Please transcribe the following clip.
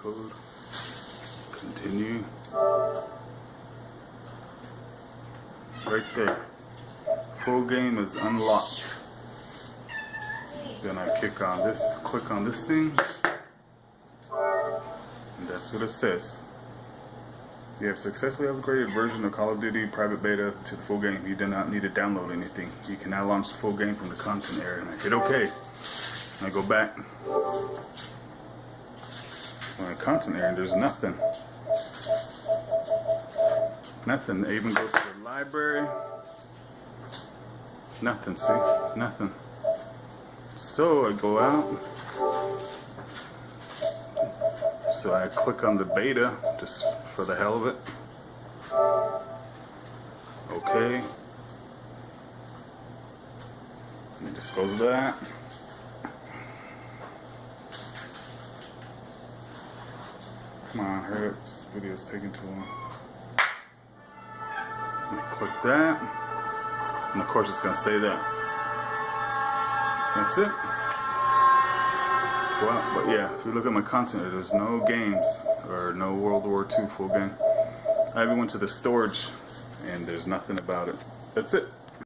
code. Continue. Right there. Full game is unlocked. Then I click on this thing, and that's what it says. You have successfully upgraded version of Call of Duty private beta to the full game. You do not need to download anything. You can now launch the full game from the content area. And I hit OK. I go back. On the content area, there's nothing. Nothing. I even go to the library. Nothing, see? Nothing. So I go out. So I click on the beta just for the hell of it. Okay. And just goes to that. Come on, hurry up. This video's taking too long. Click that. And of course it's going to say that. That's it. Well, but yeah, if you look at my content, there's no games or no World War II full game. I even went to the storage and there's nothing about it. That's it.